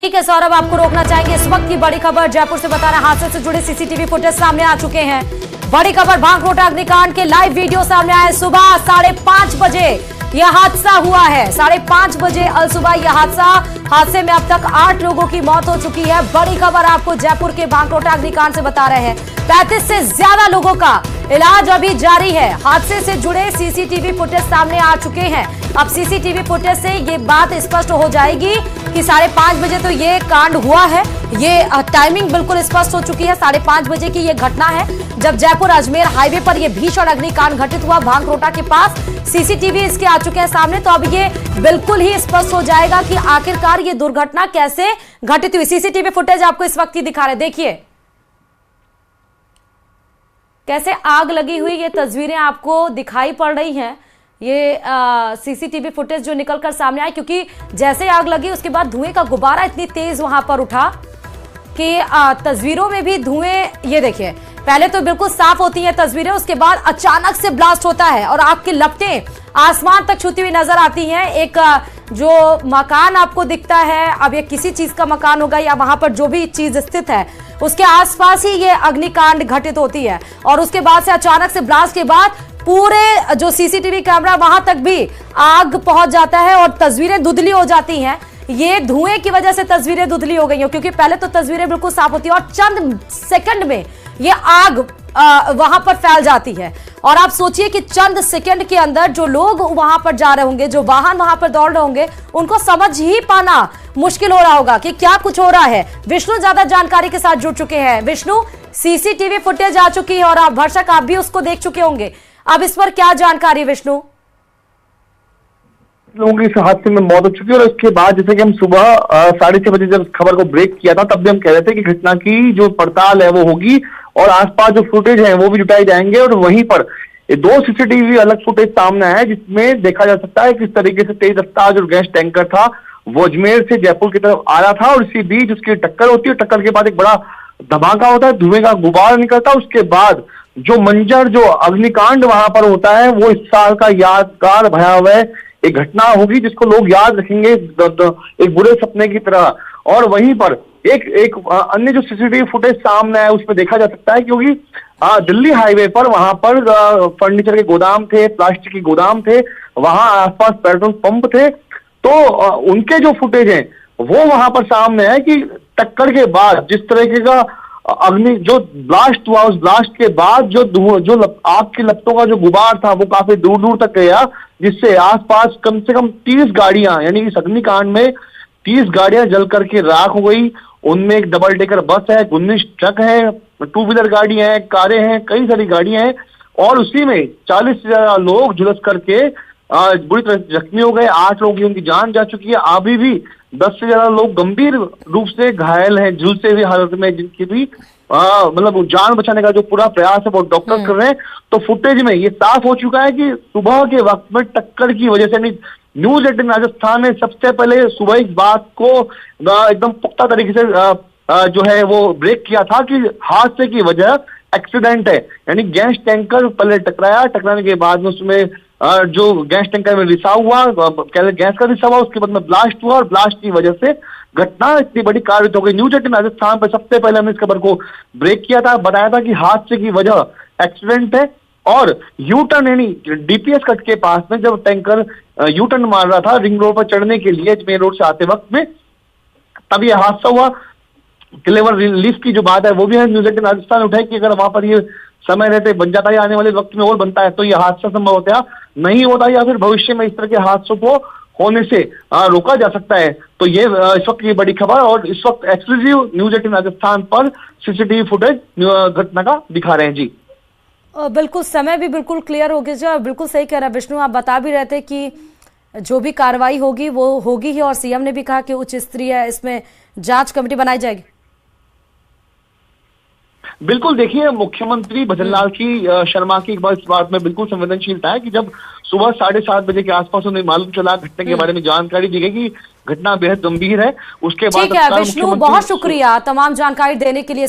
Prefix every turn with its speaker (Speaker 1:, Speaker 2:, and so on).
Speaker 1: ठीक है सौरभ, आपको रोकना चाहेंगे। इस वक्त की बड़ी खबर जयपुर से बता रहे हैं, हादसे से जुड़े सीसीटीवी फुटेज सामने आ चुके हैं। बड़ी खबर, भांगरोटा अग्निकांड के लाइव वीडियो सामने आए। सुबह 5:30 बजे यह हादसा हुआ है। 5:30 बजे अल सुबह यह हादसे में अब तक 8 लोगों की मौत हो चुकी है। बड़ी खबर आपको जयपुर के भांगरोटा अग्निकांड से बता रहे हैं। 35 से ज्यादा लोगों का इलाज अभी जारी है। हादसे से जुड़े सीसीटीवी फुटेज सामने आ चुके हैं। अब सीसीटीवी फुटेज से ये बात स्पष्ट हो जाएगी कि 5:30 बजे तो ये कांड हुआ है। ये टाइमिंग बिल्कुल स्पष्ट हो चुकी है। 5:30 बजे की ये घटना है जब जयपुर अजमेर हाईवे पर यह भीषण अग्निकांड घटित हुआ। भांगरोटा के पास सीसीटीवी इसके आ चुके हैं सामने, तो अब ये बिल्कुल ही स्पष्ट हो जाएगा कि आखिरकार ये दुर्घटना कैसे घटित हुई। सीसीटीवी फुटेज आपको इस वक्त ही दिखा रहे, देखिए कैसे आग लगी हुई ये तस्वीरें आपको दिखाई पड़ रही हैं। ये सीसीटीवी फुटेज जो निकलकर सामने आए, क्योंकि जैसे आग लगी उसके बाद धुएं का गुब्बारा इतनी तेज वहां पर उठा कि तस्वीरों में भी धुएं, ये देखिए पहले तो बिल्कुल साफ होती हैं तस्वीरें, उसके बाद अचानक से ब्लास्ट होता है और आग की लपटें आसमान तक छूती हुई नजर आती हैं। एक जो मकान आपको दिखता है, अब ये किसी चीज का मकान होगा या वहां पर जो भी चीज स्थित है उसके आसपास ही ये अग्निकांड घटित होती है। और उसके बाद से अचानक से ब्लास्ट के बाद पूरे जो सीसीटीवी कैमरा वहां तक भी आग पहुंच जाता है और तस्वीरें धुंधली हो जाती हैं। ये धुएं की वजह से तस्वीरें धुंधली हो गई हैं, क्योंकि पहले तो तस्वीरें बिल्कुल साफ होती है और चंद सेकंड में ये आग वहां पर फैल जाती है। और आप सोचिए कि चंद सेकंड के अंदर जो लोग वहां पर जा रहे होंगे, जो वाहन वहां पर दौड़ रहे होंगे, उनको समझ ही पाना मुश्किल हो रहा होगा कि क्या कुछ हो रहा है। विष्णु ज्यादा जानकारी के साथ जुड़ चुके हैं। विष्णु, सीसीटीवी फुटेज आ चुकी है और आप भरसक आप भी उसको देख चुके होंगे, अब इस पर क्या जानकारी विष्णु?
Speaker 2: लोगों की इस हादसे में मौत हो चुकी है और उसके बाद जैसे कि हम सुबह 6:30 बजे जब खबर को ब्रेक किया था तब भी हम कह रहे थे कि घटना की जो पड़ताल है वो होगी और आसपास जो फुटेज है वो भी जुटाए जाएंगे। और वहीं पर 2 सीसीटीवी अलग फुटेज सामने आया है जिसमें देखा जा सकता है किस तरीके से तेज रफ्तार जो गैस टैंकर था वो अजमेर से जयपुर की तरफ आ रहा था और इसी बीच उसकी टक्कर होती है। टक्कर के बाद एक बड़ा धमाका होता है, धुएं का गुब्बारा निकलता है। उसके बाद जो मंजर, जो अग्निकांड वहां पर होता है वो इस साल का यादगार भयावह एक घटना होगी जिसको लोग याद रखेंगे एक बुरे सपने की तरह। और वहीं पर एक अन्य जो सीसीटीवी फुटेज सामने है उसमें देखा जा सकता है, क्योंकि दिल्ली हाईवे पर वहां पर फर्नीचर के गोदाम थे, प्लास्टिक के गोदाम थे, वहां आसपास पेट्रोल पंप थे, तो उनके जो फुटेज हैं वो वहां पर सामने है कि टक्कर के बाद जिस तरीके का अग्नि जो ब्लास्ट हुआ, उस ब्लास्ट के बाद जो आग की लपटों का जो गुबार था वो काफी दूर दूर तक गया, जिससे आसपास कम से कम 30 गाड़ियां, यानी इस अग्निकांड में 30 गाड़ियां जल करके राख हो गई। उनमें एक डबल डेकर बस है, 19 ट्रक है, 2 व्हीलर गाड़ियां हैं, कारें हैं, कई सारी गाड़ियां हैं और उसी में 40 से ज्यादा लोग झुलस करके बुरी तरह से जख्मी हो गए। 8 लोगों की उनकी जान जा चुकी है। अभी भी 10 से ज्यादा लोग गंभीर रूप से घायल हैं, झुलसे हुई हालत में, जिनकी भी मतलब जान बचाने का जो पूरा प्रयास है वो डॉक्टर कर रहे हैं। तो फुटेज में ये साफ हो चुका है कि सुबह के वक्त में टक्कर की वजह से, न्यूज 18 राजस्थान ने सबसे पहले सुबह इस बात को एकदम पुख्ता तरीके से जो है वो ब्रेक किया था कि हादसे की वजह एक्सीडेंट है, यानी गैस टैंकर पहले टकराया, टकराने के बाद में उसमें जो गैस टैंकर में रिसाव हुआ, गैस का रिसाव हुआ, उसके बाद में ब्लास्ट हुआ और ब्लास्ट की वजह से घटना इतनी बड़ी कारित हो गई। न्यूज 18 राजस्थान पर सबसे पहले हमने इस खबर को ब्रेक किया था, बताया था कि हादसे की वजह एक्सीडेंट है। और यू टर्न यानी डीपीएस कट के पास में जब टैंकर यू टर्न मार रहा था रिंग रोड पर चढ़ने के लिए मेन रोड से आते वक्त में, तब यह हादसा हुआ। क्लेवर रिलीफ की जो बात है वो भी है न्यूज 18 राजस्थान उठाई कि अगर वहां पर ये समय रहते बन जाता है, आने वाले वक्त में और बनता है तो यह हादसा संभव होता नहीं होता, या फिर भविष्य में इस तरह के हादसों को होने से रोका जा सकता है। तो ये इस वक्त की बड़ी खबर और इस वक्त एक्सक्लूसिव न्यूज 18 राजस्थान पर सीसीटीवी फुटेज घटना का दिखा रहे हैं। जी
Speaker 1: बिल्कुल, समय भी बिल्कुल क्लियर हो गया। बिल्कुल सही कह रहा है विष्णु, आप बता भी रहे थे कि जो भी कार्रवाई होगी वो होगी ही और सीएम ने भी कहा कि उच्च स्तरीय इसमें जांच कमेटी बनाई जाएगी।
Speaker 2: बिल्कुल, देखिए मुख्यमंत्री भजनलाल की शर्मा की इस बात में बिल्कुल संवेदनशीलता है कि जब सुबह 7:30 बजे के आसपास उन्हें मालूम चला, घटना के बारे में जानकारी दी गई कि घटना बेहद गंभीर है, उसके बाद
Speaker 1: ठीक है विष्णु, बहुत शुक्रिया तमाम जानकारी देने के लिए।